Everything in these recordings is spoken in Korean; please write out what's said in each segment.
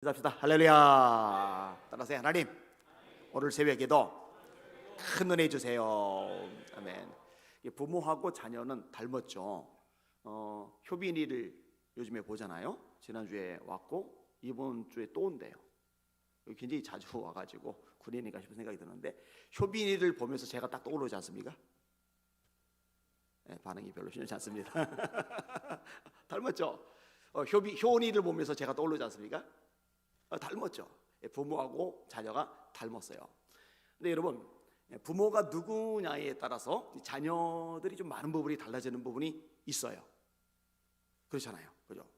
기도합시다. 할렐루야. 따라서 하나님, 오늘 새벽에도 큰 은혜 주세요. 아멘. 부모하고 자녀는 닮았죠. 효빈이를 요즘에 보잖아요. 지난주에 왔고 이번 주에 또 온대요. 굉장히 자주 와가지고 군인인가 싶은 생각이 드는데, 효빈이를 보면서 제가 딱 떠오르지 않습니까? 네, 반응이 별로 좋지 않습니다. 닮았죠. 효은이를 보면서 제가 떠오르지 않습니까? 닮았죠. 부모하고 자녀가 닮았어요. 근데 여러분, 부모가 누구냐에 따라서 자녀들이 좀 많은 부분이 달라지는 부분이 있어요. 그렇잖아요, 그죠?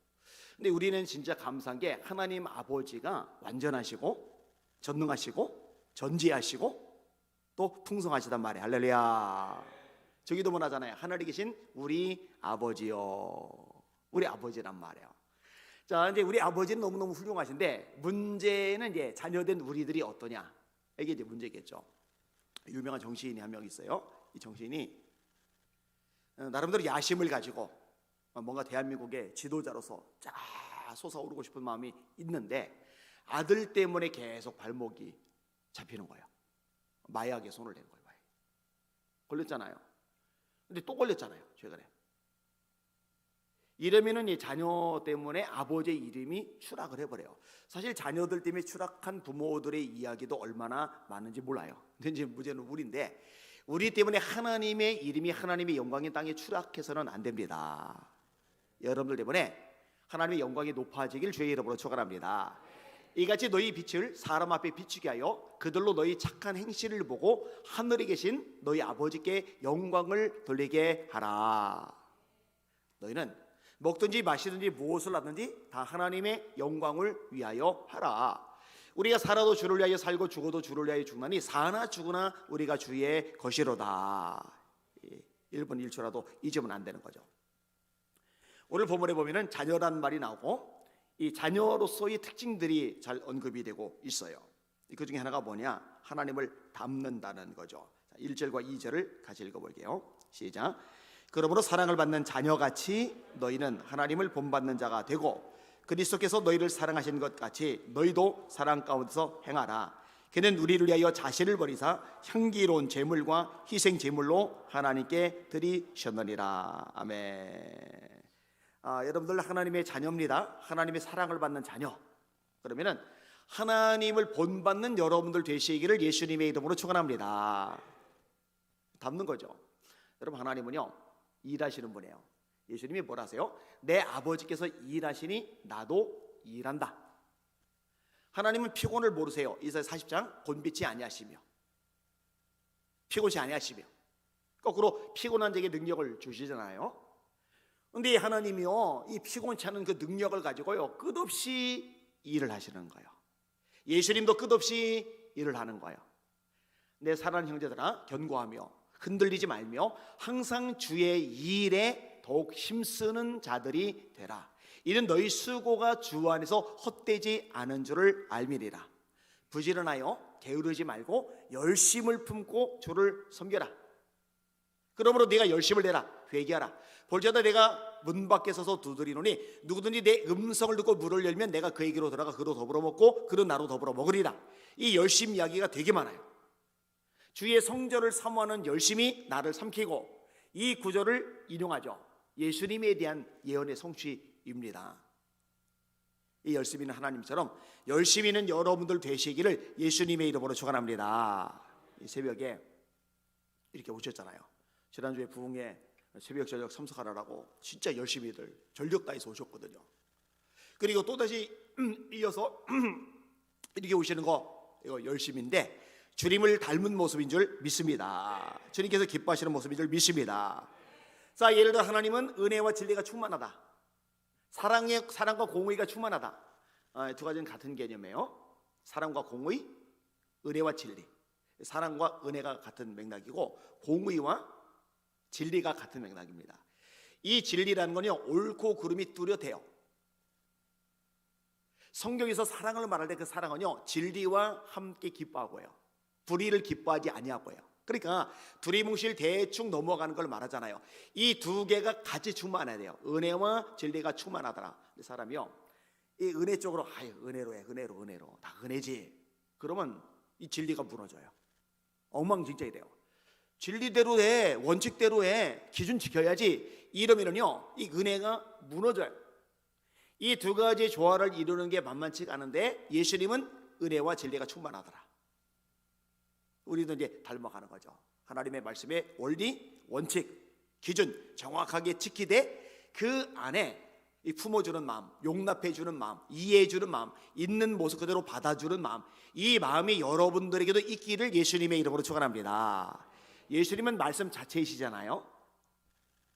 근데 우리는 진짜 감사한 게 하나님 아버지가 완전하시고 전능하시고 전지하시고 또 풍성하시단 말이에요. 할렐루야. 저기도 문하잖아요. 하늘에 계신 우리 아버지요. 우리 아버지란 말이에요. 자, 이제 우리 아버지는 너무너무 훌륭하신데, 문제는 이제 자녀된 우리들이 어떠냐, 이게 이제 문제겠죠. 유명한 정치인이 한 명 있어요. 이 정치인이 나름대로 야심을 가지고 뭔가 대한민국의 지도자로서 쫙 솟아오르고 싶은 마음이 있는데, 아들 때문에 계속 발목이 잡히는 거예요. 마약에 손을 댄 거예요. 걸렸잖아요. 근데 또 걸렸잖아요, 최근에. 이러면은 이 자녀 때문에 아버지의 이름이 추락을 해버려요. 사실 자녀들 때문에 추락한 부모들의 이야기도 얼마나 많은지 몰라요. 근데 이제 문제는 우리인데, 우리 때문에 하나님의 이름이, 하나님의 영광의 땅에 추락해서는 안 됩니다. 여러분들 때문에 하나님의 영광이 높아지길 주의 이름으로 축원합니다. 이같이 너희 빛을 사람 앞에 비추게 하여 그들로 너희 착한 행실을 보고 하늘에 계신 너희 아버지께 영광을 돌리게 하라. 너희는 먹든지 마시든지 무엇을 하든지 다 하나님의 영광을 위하여 하라. 우리가 살아도 주를 위하여 살고 죽어도 주를 위하여 죽나니 사나 죽으나 우리가 주의 것이로다. 1분 1초라도 잊으면 안 되는 거죠. 오늘 본문에 보면은 자녀란 말이 나오고, 이 자녀로서의 특징들이 잘 언급이 되고 있어요. 그 중에 하나가 뭐냐, 하나님을 닮는다는 거죠. 1절과 2절을 같이 읽어볼게요. 시작. 그러므로 사랑을 받는 자녀같이 너희는 하나님을 본받는 자가 되고, 그리스도께서 너희를 사랑하신 것 같이 너희도 사랑 가운데서 행하라. 그는 우리를 위하여 자신을 버리사 향기로운 제물과 희생 제물로 하나님께 드리셨느니라. 아멘. 여러분들 하나님의 자녀입니다. 하나님의 사랑을 받는 자녀. 그러면은 하나님을 본받는 여러분들 되시기를 예수님의 이름으로 축원합니다. 닮는 거죠. 여러분, 하나님은요 일하시는 분이에요. 예수님이 뭐라 하세요? 내 아버지께서 일하시니 나도 일한다. 하나님은 피곤을 모르세요. 이사야 40장 곤비치 아니하시며 피곤치 아니하시며, 거꾸로 피곤한 자에게 능력을 주시잖아요. 그런데 하나님이요 이 피곤치 않은 그 능력을 가지고요 끝없이 일을 하시는 거예요. 예수님도 끝없이 일을 하는 거예요. 내 사랑하는 형제들아, 견고하며 흔들리지 말며 항상 주의 일에 더욱 힘쓰는 자들이 되라. 이는 너희 수고가 주 안에서 헛되지 않은 줄을 알미리라. 부지런하여 게으르지 말고 열심을 품고 주를 섬겨라. 그러므로 네가 열심을 내라. 회개하라. 볼지어다 내가 문 밖에 서서 두드리노니 누구든지 내 음성을 듣고 문을 열면 내가 그에게로 들어가 그로 더불어 먹고 그로 나로 더불어 먹으리라. 이 열심 이야기가 되게 많아요. 주의 성전을 사모하는 열심이 나를 삼키고, 이 구절을 인용하죠. 예수님에 대한 예언의 성취입니다. 이 열심히는 하나님처럼 열심히는 여러분들 되시기를 예수님의 이름으로 축원합니다. 이 새벽에 이렇게 오셨잖아요. 지난주에 부흥회 새벽 저녁 참석하라고 진짜 열심히들 전력 다해서 오셨거든요. 그리고 또다시 이어서 이렇게 오시는 거, 이거 열심인데 주님을 닮은 모습인 줄 믿습니다. 주님께서 기뻐하시는 모습인 줄 믿습니다. 자, 예를 들어 하나님은 은혜와 진리가 충만하다. 사랑과 공의가 충만하다. 두 가지는 같은 개념이에요. 사랑과 공의, 은혜와 진리. 사랑과 은혜가 같은 맥락이고 공의와 진리가 같은 맥락입니다. 이 진리라는 건요 옳고 그름이 뚜렷해요. 성경에서 사랑을 말할 때 그 사랑은요 진리와 함께 기뻐하고요, 불의를 기뻐하지 아니하고요. 그러니까 두리뭉실 대충 넘어가는 걸 말하잖아요. 이 두 개가 같이 충만해야 돼요. 은혜와 진리가 충만하더라. 사람이요 이 은혜 쪽으로 은혜로 해, 은혜로 다 은혜지. 그러면 이 진리가 무너져요. 엉망진창이 돼요. 진리대로 해, 원칙대로 해, 기준 지켜야지. 이러면은요, 이 은혜가 무너져요. 이 두 가지 조화를 이루는 게 만만치가 않은데 예수님은 은혜와 진리가 충만하더라. 우리도 이제 닮아가는 거죠. 하나님의 말씀의 원리, 원칙, 기준 정확하게 지키되 그 안에 이 품어주는 마음, 용납해주는 마음, 이해해주는 마음, 있는 모습 그대로 받아주는 마음, 이 마음이 여러분들에게도 있기를 예수님의 이름으로 축원합니다. 예수님은 말씀 자체이시잖아요.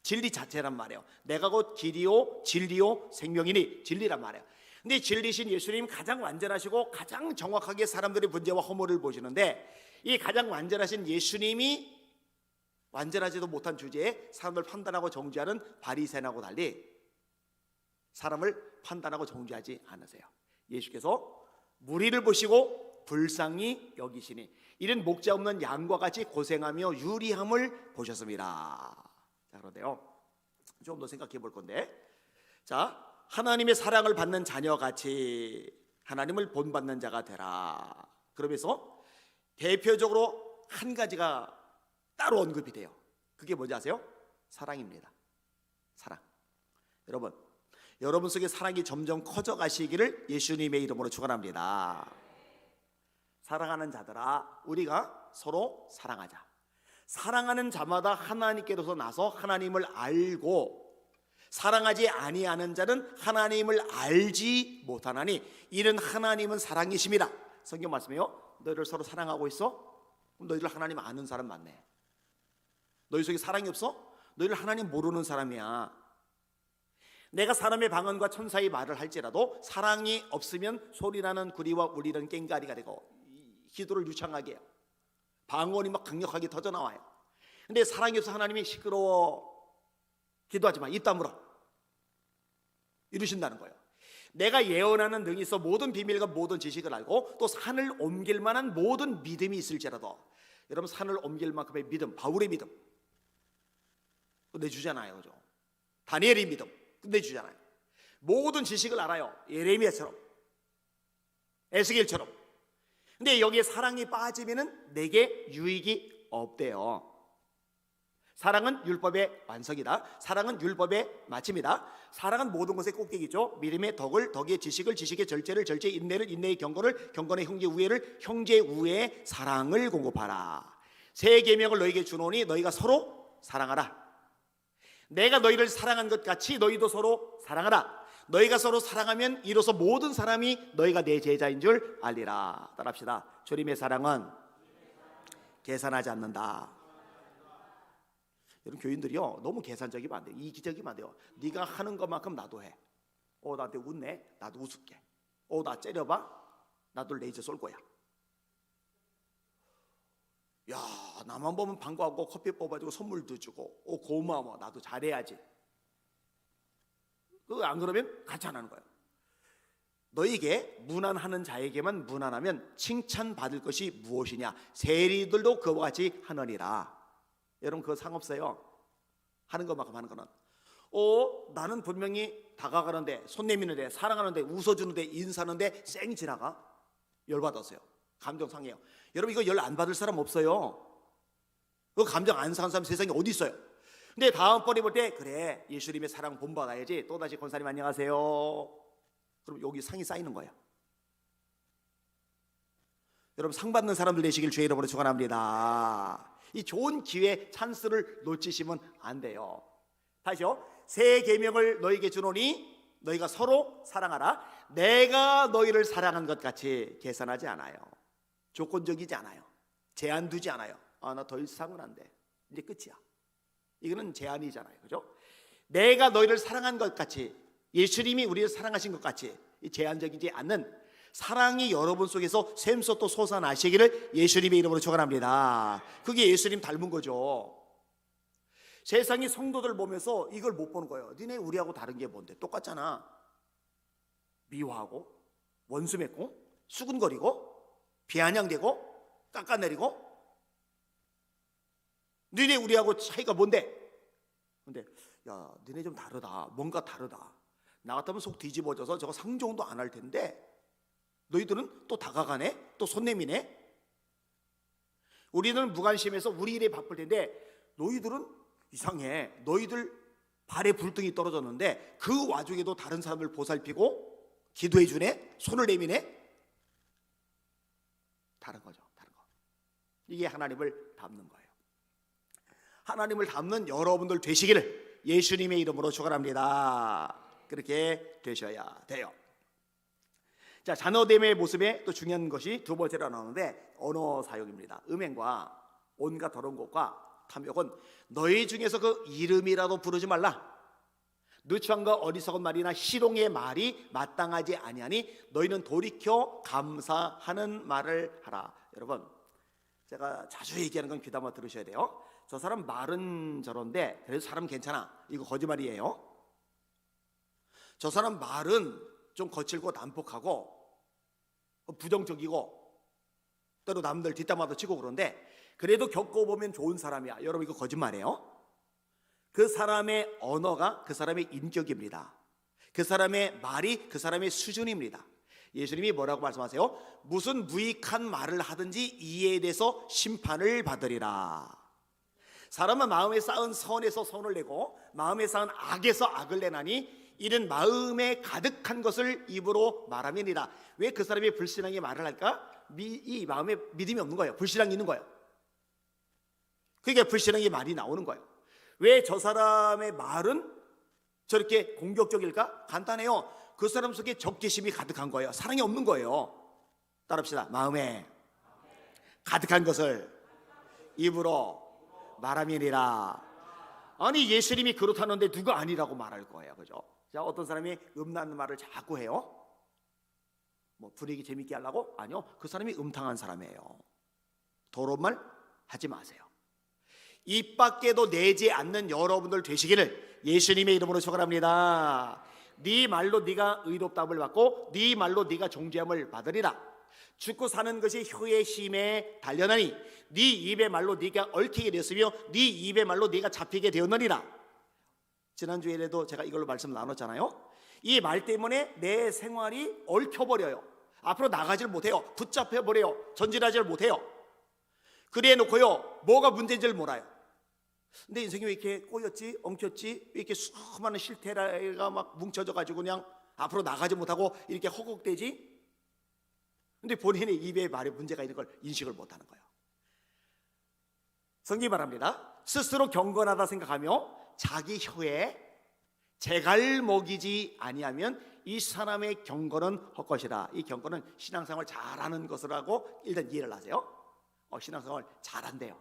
진리 자체란 말이에요. 내가 곧 길이요 진리요 생명이니, 진리란 말이에요. 근데 진리신 예수님 가장 완전하시고 가장 정확하게 사람들의 문제와 허물을 보시는데, 이 가장 완전하신 예수님이 완전하지도 못한 주제에 사람을 판단하고 정죄하는 바리새인하고 달리 사람을 판단하고 정죄하지 않으세요. 예수께서 무리를 보시고 불쌍히 여기시니 이는 목자 없는 양과 같이 고생하며 유리함을 보셨습니다. 자, 그런데요, 좀 더 생각해 볼 건데, 자, 하나님의 사랑을 받는 자녀같이 하나님을 본받는 자가 되라. 그러면서 대표적으로 한 가지가 따로 언급이 돼요. 그게 뭔지 아세요? 사랑입니다. 사랑. 여러분 속에 사랑이 점점 커져 가시기를 예수님의 이름으로 축원합니다. 사랑하는 자들아, 우리가 서로 사랑하자. 사랑하는 자마다 하나님께로서 나서 하나님을 알고, 사랑하지 아니하는 자는 하나님을 알지 못하나니 이는 하나님은 사랑이심이라. 성경 말씀이요, 너희를 서로 사랑하고 있어? 그럼 너희들 하나님 아는 사람 맞네. 너희 속에 사랑이 없어? 너희들 하나님 모르는 사람이야. 내가 사람의 방언과 천사의 말을 할지라도 사랑이 없으면 소리나는 구리와 울리는 꽹가리가 되고 기도를 유창하게 해요. 방언이 막 강력하게 터져나와요. 근데 사랑이 없어 하나님이 시끄러워 기도하지 마, 입 다물어 이러신다는 거예요. 내가 예언하는 능이 있어 모든 비밀과 모든 지식을 알고 또 산을 옮길 만한 모든 믿음이 있을지라도, 여러분 산을 옮길 만큼의 믿음, 바울의 믿음 내주잖아요. 그죠? 다니엘의 믿음 내주잖아요. 모든 지식을 알아요. 예레미야처럼, 에스겔처럼. 근데 여기에 사랑이 빠지면은 내게 유익이 없대요. 사랑은 율법의 완성이다. 사랑은 율법의 마침이다. 사랑은 모든 것의 꼭대기죠. 믿음의 덕을, 덕의 지식을, 지식의 절제를, 절제의 인내를, 인내의 경건을, 경건의 형제 우애를, 형제 우애의 사랑을 공급하라. 새 계명을 너희에게 주노니 너희가 서로 사랑하라. 내가 너희를 사랑한 것 같이 너희도 서로 사랑하라. 너희가 서로 사랑하면 이로써 모든 사람이 너희가 내 제자인 줄 알리라. 따라합시다. 주님의 사랑은 계산하지 않는다. 여러분, 교인들이요 너무 계산적이면 안 돼요. 이기적이면 안 돼요. 네가 하는 것만큼 나도 해. 나한테 웃네, 나도 웃을게. 나 째려봐, 나도 레이저 쏠 거야. 야, 나만 보면 반가워하고 커피 뽑아주고 선물도 주고 고마워, 나도 잘해야지. 안 그러면 같이 안 하는 거예요. 너에게 무난하는 자에게만 무난하면 칭찬받을 것이 무엇이냐? 세리들도 그와 같이 하느니라. 여러분, 그거 상없어요. 하는 것만큼 하는 거는. 나는 분명히 다가가는데, 손 내미는데, 사랑하는데, 웃어주는데, 인사하는데 쌩 지나가? 열받았어요. 감정 상해요. 여러분, 이거 열 안 받을 사람 없어요. 그 감정 안 상한 사람 세상에 어디 있어요? 근데 다음번에 볼 때, 그래, 예수님의 사랑 본받아야지. 또다시 권사님 안녕하세요. 그럼 여기 상이 쌓이는 거예요. 여러분, 상 받는 사람들 되시길 주의 이름으로 축원합니다. 이 좋은 기회, 찬스를 놓치시면 안 돼요. 다시요. 새 계명을 너희에게 주노니 너희가 서로 사랑하라. 내가 너희를 사랑한 것 같이 계산하지 않아요. 조건적이지 않아요. 제한 두지 않아요. 나 더 이상은 안 돼. 이제 끝이야. 이거는 제한이잖아요. 그죠? 내가 너희를 사랑한 것 같이, 예수님이 우리를 사랑하신 것 같이 제한적이지 않는 사랑이 여러분 속에서 샘솟도 솟아나시기를 예수님의 이름으로 축원합니다. 그게 예수님 닮은 거죠. 세상이 성도들 보면서 이걸 못 보는 거예요. 니네 우리하고 다른 게 뭔데? 똑같잖아. 미워하고 원수 맺고 수군거리고 비아냥대고 깎아내리고, 니네 우리하고 차이가 뭔데? 근데 야, 니네 좀 다르다. 뭔가 다르다. 나 같으면 속 뒤집어져서 저거 상종도 안 할 텐데 너희들은 또 다가가네, 또 손 내미네. 우리는 무관심해서 우리 일에 바쁠 텐데 너희들은 이상해. 너희들 발에 불등이 떨어졌는데 그 와중에도 다른 사람을 보살피고 기도해 주네, 손을 내미네. 다른 거죠, 다른 거. 이게 하나님을 닮는 거예요. 하나님을 닮는 여러분들 되시기를 예수님의 이름으로 축원합니다. 그렇게 되셔야 돼요. 자, 자녀됨의 모습에 또 중요한 것이 두 번째로 나오는데 언어 사용입니다. 음행과 온갖 더러운 것과 탐욕은 너희 중에서 그 이름이라도 부르지 말라. 누추함과 어리석은 말이나 희롱의 말이 마땅하지 아니하니 너희는 돌이켜 감사하는 말을 하라. 여러분, 제가 자주 얘기하는 건 귀담아 들으셔야 돼요. 저 사람 말은 저런데 그래도 사람 괜찮아. 이거 거짓말이에요. 저 사람 말은 좀 거칠고 난폭하고 부정적이고 때로 남들 뒷담화도 치고 그런데 그래도 겪어보면 좋은 사람이야. 여러분, 이거 거짓말이에요. 그 사람의 언어가 그 사람의 인격입니다. 그 사람의 말이 그 사람의 수준입니다. 예수님이 뭐라고 말씀하세요? 무슨 무익한 말을 하든지 이에 대해서 심판을 받으리라. 사람은 마음에 쌓은 선에서 선을 내고 마음에 쌓은 악에서 악을 내나니 이는 마음에 가득한 것을 입으로 말함이니라. 왜 그 사람이 불신앙의 말을 할까? 이 마음에 믿음이 없는 거예요. 불신앙이 있는 거예요. 그게 불신앙의 말이 나오는 거예요. 왜 저 사람의 말은 저렇게 공격적일까? 간단해요. 그 사람 속에 적개심이 가득한 거예요. 사랑이 없는 거예요. 따라합시다. 마음에 가득한 것을 입으로 말함이니라. 아니, 예수님이 그렇다는데 누가 아니라고 말할 거예요, 그죠? 자, 어떤 사람이 음란한 말을 자꾸 해요. 뭐 분위기 재밌게 하려고? 아니요, 그 사람이 음탕한 사람이에요. 더러운 말 하지 마세요. 입 밖에도 내지 않는 여러분들 되시기를 예수님의 이름으로 축원합니다. 네 말로 네가 의롭다함을 받고 네 말로 네가 정죄함을 받으리라. 죽고 사는 것이 혀의 힘에 달려나니 네 입의 말로 네가 얽히게 되었으며 네 입의 말로 네가 잡히게 되었느니라. 지난주에도 제가 이걸로 말씀 나눴잖아요. 이 말 때문에 내 생활이 얽혀버려요. 앞으로 나가질 못해요. 붙잡혀버려요. 전진하질 못해요. 그래 놓고요, 뭐가 문제인지를 몰라요. 근데 인생이 왜 이렇게 꼬였지, 엉켰지, 왜 이렇게 수많은 실태가 막 뭉쳐져 가지고 그냥 앞으로 나가지 못하고 이렇게 허걱대지? 근데 본인의 입에 말에 문제가 있는 걸 인식을 못하는 거예요. 성경이 말합니다. 스스로 경건하다 생각하며 자기 혀에 재갈 먹이지 아니하면 이 사람의 경건은 헛것이라. 이 경건은 신앙생활 잘하는 것이라고 일단 이해를 하세요. 신앙생활 잘한대요.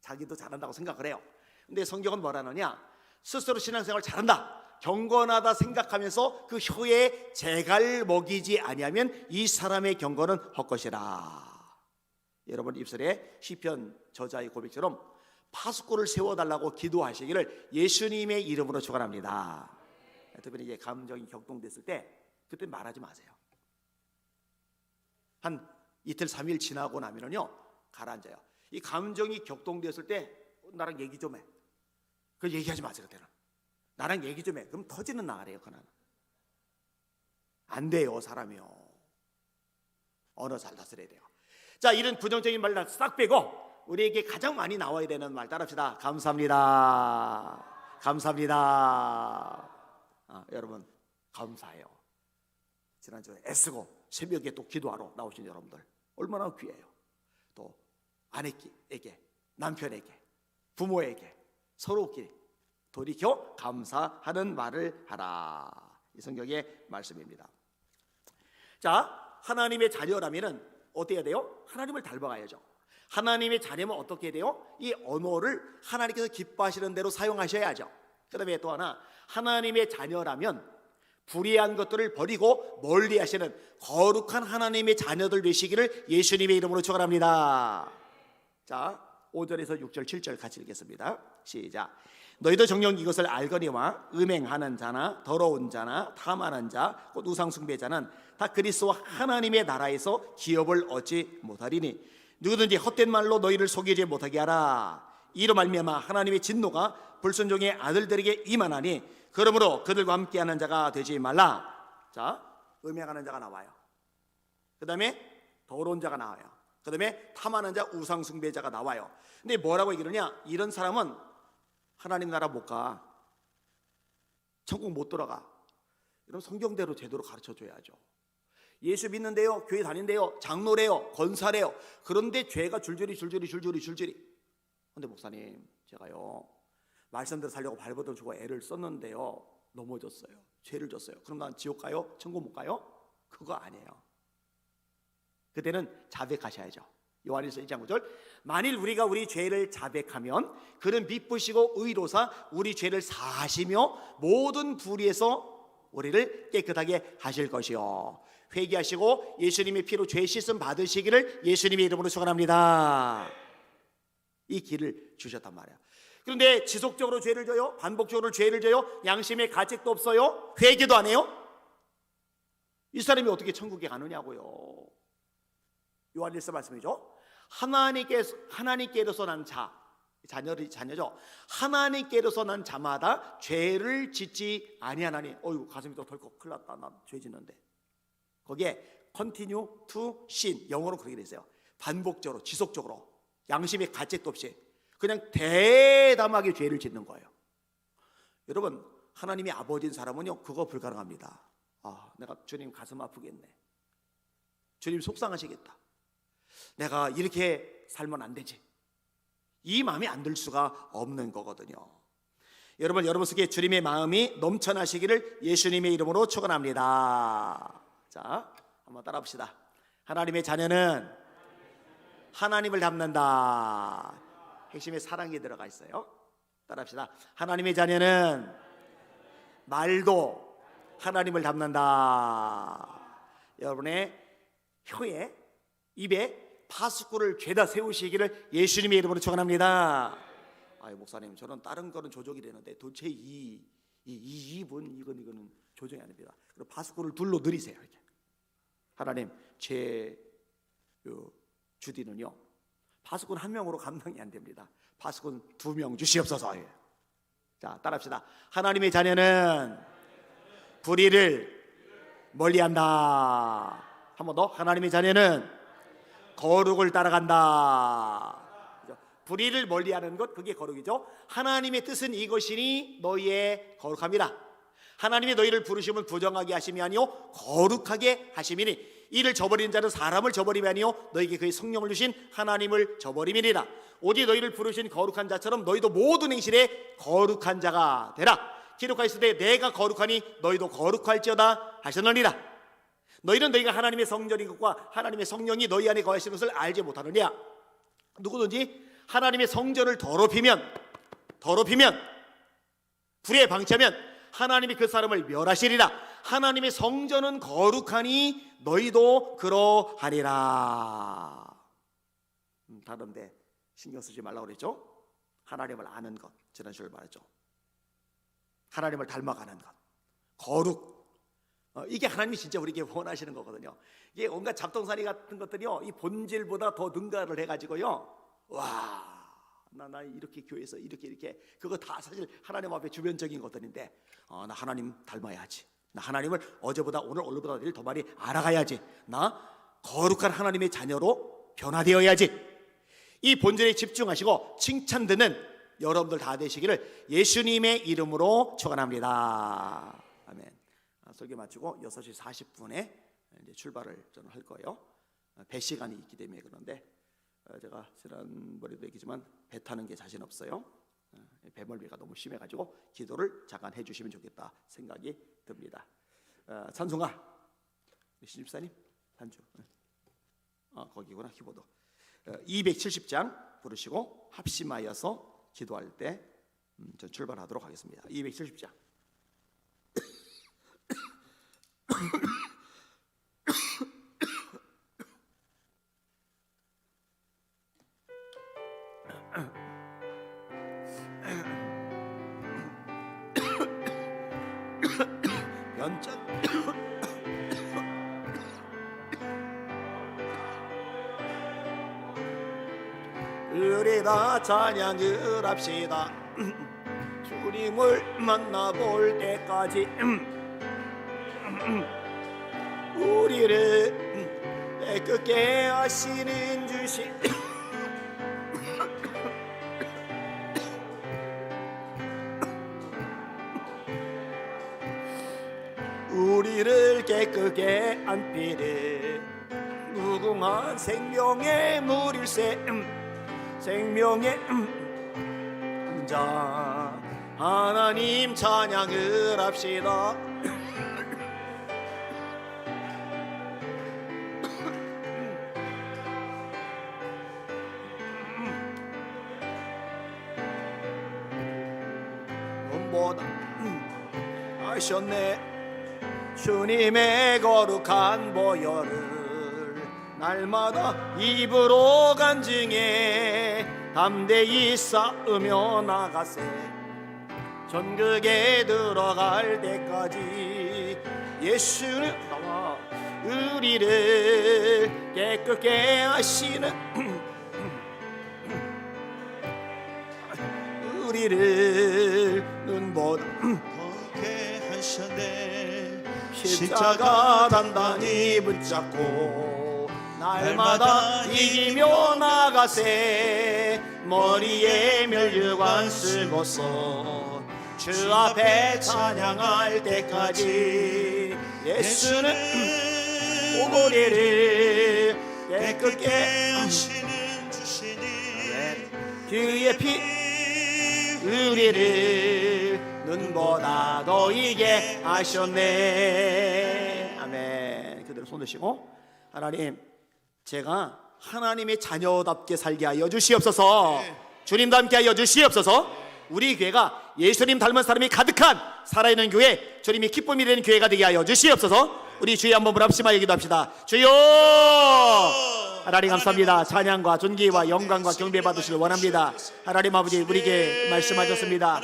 자기도 잘한다고 생각을 해요. 근데 성경은 뭐라느냐? 스스로 신앙생활 잘한다, 경건하다 생각하면서 그 혀에 재갈 먹이지 아니하면 이 사람의 경건은 헛것이라. 여러분 입술에 시편 저자의 고백처럼 파수꾼을 세워달라고 기도하시기를 예수님의 이름으로 축원합니다. 특별히 이제 감정이 격동됐을 때 그때 말하지 마세요. 한 이틀 3일 지나고 나면요 가라앉아요. 이 감정이 격동됐을 때 나랑 얘기 좀 해. 그 얘기하지 마세요. 그때는 나랑 얘기 좀 해. 그럼 터지는 나가래요. 그는 안 돼요. 사람이요. 언어 잘 다스려야 돼요. 자, 이런 부정적인 말 싹 빼고 우리에게 가장 많이 나와야 되는 말 따라합시다. 감사합니다. 감사합니다. 여러분 감사해요. 지난주에 애쓰고 새벽에 또 기도하러 나오신 여러분들 얼마나 귀해요. 또 아내에게, 남편에게, 부모에게 서로끼리 돌이켜 감사하는 말을 하라. 이 성경의 말씀입니다. 자, 하나님의 자녀라면은 어떻게 해야 돼요? 하나님을 닮아가야죠. 하나님의 자녀면 어떻게 돼요? 이 언어를 하나님께서 기뻐하시는 대로 사용하셔야죠. 그 다음에 또 하나, 하나님의 자녀라면 불의한 것들을 버리고 멀리 하시는 거룩한 하나님의 자녀들 되시기를 예수님의 이름으로 축원합니다. 자, 5절에서 6절 7절 같이 읽겠습니다. 시작. 너희도 정녕 이것을 알거니와 음행하는 자나 더러운 자나 탐하는 자 곧 우상 숭배자는 다 그리스도와 하나님의 나라에서 기업을 얻지 못하리니 누구든지 헛된 말로 너희를 속이지 못하게 하라. 이로 말미암아 하나님의 진노가 불순종의 아들들에게 임하나니 그러므로 그들과 함께하는 자가 되지 말라. 자, 음행하는 자가 나와요. 그 다음에 더러운 자가 나와요. 그 다음에 탐하는 자, 우상 숭배자가 나와요. 근데 뭐라고 얘기하느냐? 이런 사람은 하나님 나라 못 가, 천국 못 들어가. 이런 성경대로 제대로 가르쳐줘야죠. 예수 믿는데요, 교회 다닌대요, 장로래요, 권사래요. 그런데 죄가 줄줄이. 근데 목사님, 제가요 말씀대로 살려고 발버둥 주고 애를 썼는데요 넘어졌어요, 죄를 졌어요. 그럼 난 지옥 가요? 천국 못 가요? 그거 아니에요. 그때는 자백하셔야죠. 요한일서 1장 9절, 만일 우리가 우리 죄를 자백하면 그는 미쁘시고 의로사 우리 죄를 사하시며 모든 불의에서 우리를 깨끗하게 하실 것이요, 회개하시고 예수님의 피로 죄 씻음 받으시기를 예수님의 이름으로 축원합니다. 이 길을 주셨단 말이에요. 그런데 지속적으로 죄를 져요, 반복적으로 죄를 져요, 양심의 가책도 없어요, 회개도 안 해요. 이 사람이 어떻게 천국에 가느냐고요. 요한일서 말씀이죠. 하나님께로서 난 자녀죠. 하나님께로서 난 자마다 죄를 짓지 아니하나니. 어유, 가슴이 또 덜컥, 큰일 났다, 나 죄 짓는데. 거기에 continue to sin, 영어로 그렇게 돼 있어요. 반복적으로, 지속적으로, 양심의 가책도 없이 그냥 대담하게 죄를 짓는 거예요. 여러분, 하나님의 아버지인 사람은요 그거 불가능합니다. 아, 내가 주님 가슴 아프겠네, 주님 속상하시겠다, 내가 이렇게 살면 안 되지, 이 마음이 안 들 수가 없는 거거든요. 여러분 속에 주님의 마음이 넘쳐나시기를 예수님의 이름으로 축원합니다. 자, 한번 따라 봅시다. 하나님의 자녀는 하나님을 닮는다. 핵심에 사랑이 들어가 있어요. 따라 합시다. 하나님의 자녀는 말도 하나님을 닮는다. 여러분의 혀에, 입에 파수꾼을 죄다 세우시기를 예수님의 이름으로 축원합니다. 아유, 목사님, 저는 다른 거는 조정이 되는데 도대체 이 입은 이거는 조정이 안 됩니다. 그리고 파수꾼을 둘로 늘이세요. 이렇게. 하나님, 제 주디는요 파수꾼 한 명으로 감당이 안 됩니다. 파수꾼 2명 주시옵소서. 자, 따라합시다. 하나님의 자녀는 불의를 멀리한다. 한 번 더. 하나님의 자녀는 거룩을 따라간다. 불의를 멀리하는 것, 그게 거룩이죠. 하나님의 뜻은 이것이니 너희의 거룩함이라. 하나님이 너희를 부르심은 부정하게 하심이 아니요 거룩하게 하심이니 이를 저버리는 자는 사람을 저버림이 아니요 너희에게 그의 성령을 주신 하나님을 저버림이니라. 오직 너희를 부르신 거룩한 자처럼 너희도 모든 행실에 거룩한 자가 되라. 기록하였으되 내가 거룩하니 너희도 거룩할지어다 하셨느니라. 너희는 너희가 하나님의 성전인 것과 하나님의 성령이 너희 안에 거하시는 것을 알지 못하느냐. 누구든지 하나님의 성전을 더럽히면 불의에 방치하면 하나님이 그 사람을 멸하시리라. 하나님의 성전은 거룩하니 너희도 그러하리라. 다른데 신경 쓰지 말라고 그랬죠. 하나님을 아는 것, 지난 주에 말했죠. 하나님을 닮아가는 것, 거룩, 이게 하나님이 진짜 우리에게 원하시는 거거든요. 이게 온갖 잡동사니 같은 것들이요 이 본질보다 더 능가를 해가지고요, 와, 나 이렇게 교회에서 이렇게 그거 다 사실 하나님 앞에 주변적인 것들인데, 나 하나님 닮아야지, 나 하나님을 어제보다 오늘보다 내일 더 많이 알아가야지, 나 거룩한 하나님의 자녀로 변화되어야지. 이 본질에 집중하시고 칭찬 듣는 여러분들 다 되시기를 예수님의 이름으로 축원합니다. 아멘. 설교 마치고 6시 40분에 이제 출발을 저는 할 거예요. 배 시간이 있기 때문에. 그런데 제가 지난번에도 얘기지만 배 타는 게 자신 없어요. 배멀미가 너무 심해가지고 기도를 잠깐 해주시면 좋겠다 생각이 듭니다. 찬송가 신집사님 단주, 거기구나, 키보드. 270장 부르시고 합심하여서 기도할 때 전 출발하도록 하겠습니다. 270장. 연전 우리 다 찬양을 합시다. 주님을 만나볼 때까지 우리를 깨끗게 하시는 주신 우리를 깨끗게 한 피를 무궁한 생명의 물일세 생명의 자 하나님 찬양을 합시다. 눈보다 하셨네 주님의 거룩한 보혈을 날마다 입으로 간증해 담대히 쌓으며 나가세 전극에 들어갈 때까지 예수는 나와 우리를 깨끗게 하시는 우리를 눈보다 거룩게 하셨네 십자가 단단히 붙잡고 날마다 이기며 나가세 머리에 멸류관 쓰고서 주 앞에 찬양할 때까지 예수는 우리를 깨끗게 하시는 주시니 그의 피 우리를 눈보다 너희게 하셨네. 아멘. 그대로 손 드시고 하나님 제가 하나님의 자녀답게 살게 하여 주시옵소서. 주님과 함께 하여 주시옵소서. 우리 교회가 예수님 닮은 사람이 가득한 살아있는 교회 주님이 기쁨이 되는 교회가 되게 하여 주시옵소서. 우리 주여 한번 합심하여 기도합시다. 주여 하나님 감사합니다. 찬양과 존귀와 영광과 경배 받으시길 원합니다. 하나님 아버지 우리에게 말씀하셨습니다.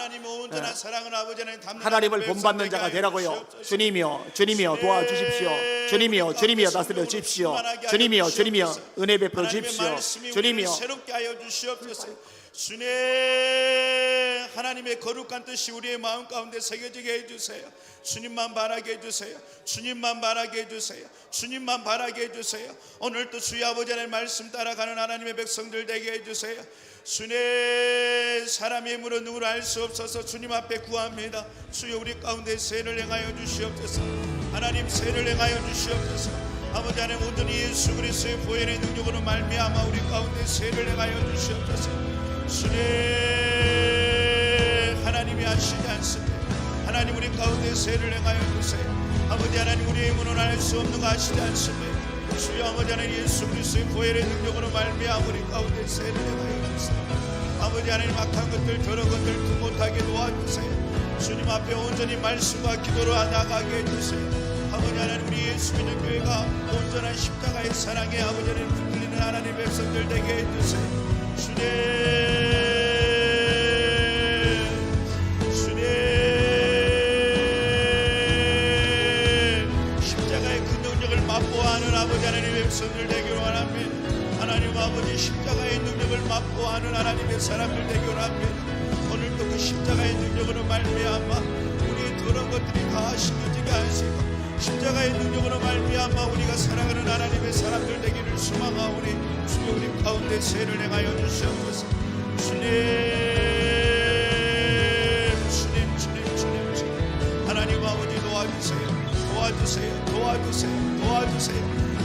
하나님을 본받는 자가 되라고요. 주님이여 도와주십시오. 주님이여 다스려 주십시오. 주님이여 은혜 베풀어 주십시오. 주님이여 새롭게 하여 주시옵소서. 주님 하나님의 거룩한 뜻이 우리의 마음 가운데 새겨지게 해주세요. 주님만 바라게 해주세요. 주님만 바라게 해주세요. 주님만 바라게 해주세요. 오늘도 주의 아버지 하나님의 말씀 따라가는 하나님의 백성들 되게 해주세요. 주님 사람의 힘으로 누구를 알 수 없어서 주님 앞에 구합니다. 주여 우리 가운데 세를 행하여 주시옵소서. 하나님 세를 행하여 주시옵소서. 아버지 하나님 온전히 예수 그리스도의 보혈의 능력으로 말미암아 우리 가운데 세를 행하여 주시옵소서. 주님 하나님이 하시지 않습니다. 하나님 우리 가운데 세를 행하여 주세요. 아버지 하나님 우리의 힘으로는 알 수 없는 거 아시지 않습니다. 주여 아버지 하나님 예수 그리스도의 보혈의 능력으로 말미암아 우리 가운데 세를 행하여 주세요. 아버지 하나님 악한 것들 더러운 것들 그 못하게 도와주세요. 주님 앞에 온전히 말씀과 기도로 나가게 해주세요. 아버지 하나님 우리 예수 믿는 교회가 온전한 십자가의 사랑에 아버지 하나님 붙들리는 하나님 백성들 되게 해주세요. 주님 십자가의 그 능력을 맛보아하는 아버지 하나님의 백성들 되기를 원합니다. 하나님 아버지 십자가의 능력을 맛보아하는 하나님의 사람들 되기를 합니다. 오늘도 그 십자가의 능력으로 말미암아 우리의 더러운 것들이 다 신겨지게 하시고 십자가의 능력으로 말미암아 우리가 사랑하는 하나님의 사람들 되기를 소망하오니 주여 우리 가운데 세를 행하여 주시옵소서. 주님 하나님 아버지 도와주세요.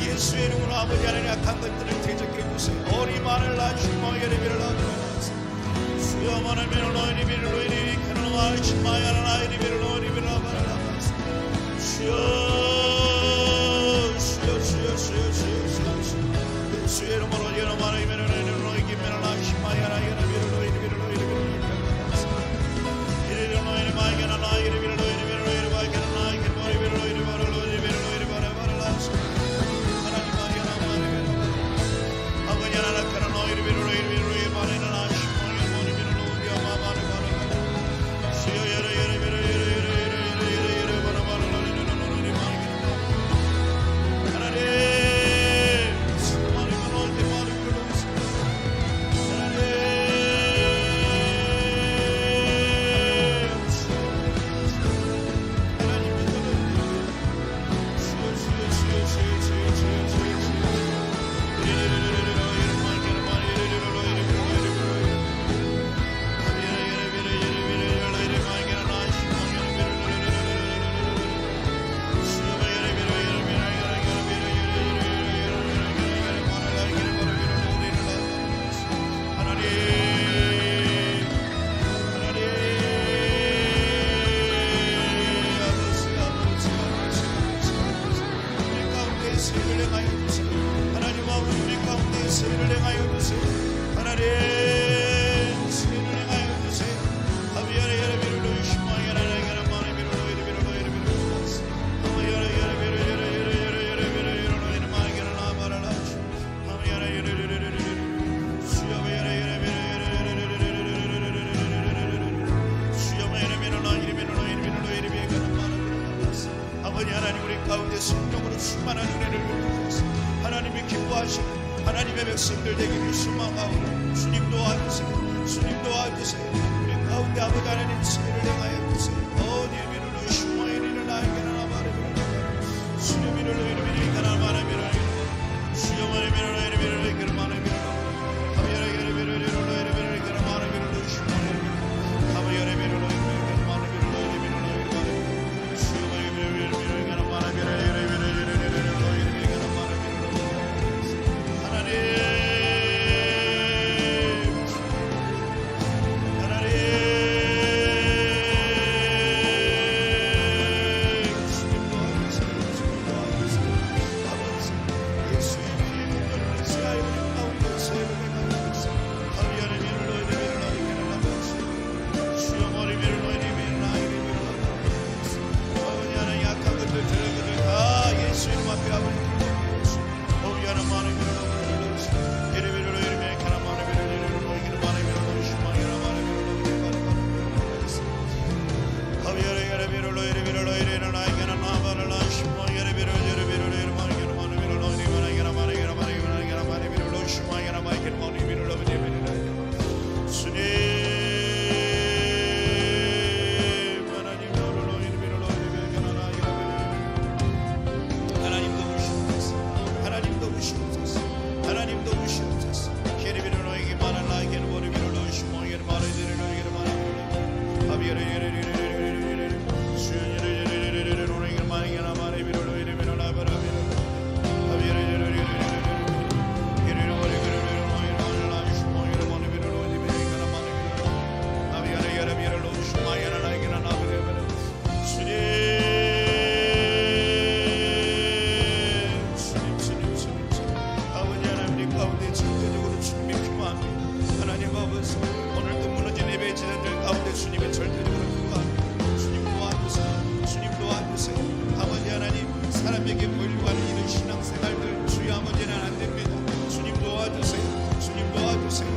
예수의 이름으로 아버지 하나님 악한 것들을 대적해 주세요. 어리마를 나시마 예리비를 나주라서 주여 만하면 너희리비를 너희리 캐노마 시마야라 나이리비를 너희리비를 나바라라서 주여 주의 이름으로 예노마를 이메를 너희기 메를 나시마야라 예리비를 너희리비를 나바라서 이리를 너희리 마이게나 나이리비를 너희리비를 너희리 마이게나 나이게 너희리비를 너희리 바라 너희리비를 너희리 바라라서 하나님 마이게나 마이게나 아버지 하나님 너희리비를 너희리비를 너희리 바라나 나시마야 너희리비를 너희리 아마마를 바라라 주여 예리비를 바라바라 너희리는 너희리 마이게나 하나님 하나님 기도하시는 하나님의 백성들 되기를 소망하오니 주님 도와주세요. 주님 도와주세요. 우리 가운데 아버지 하나님 지혜를 행하여 주세요.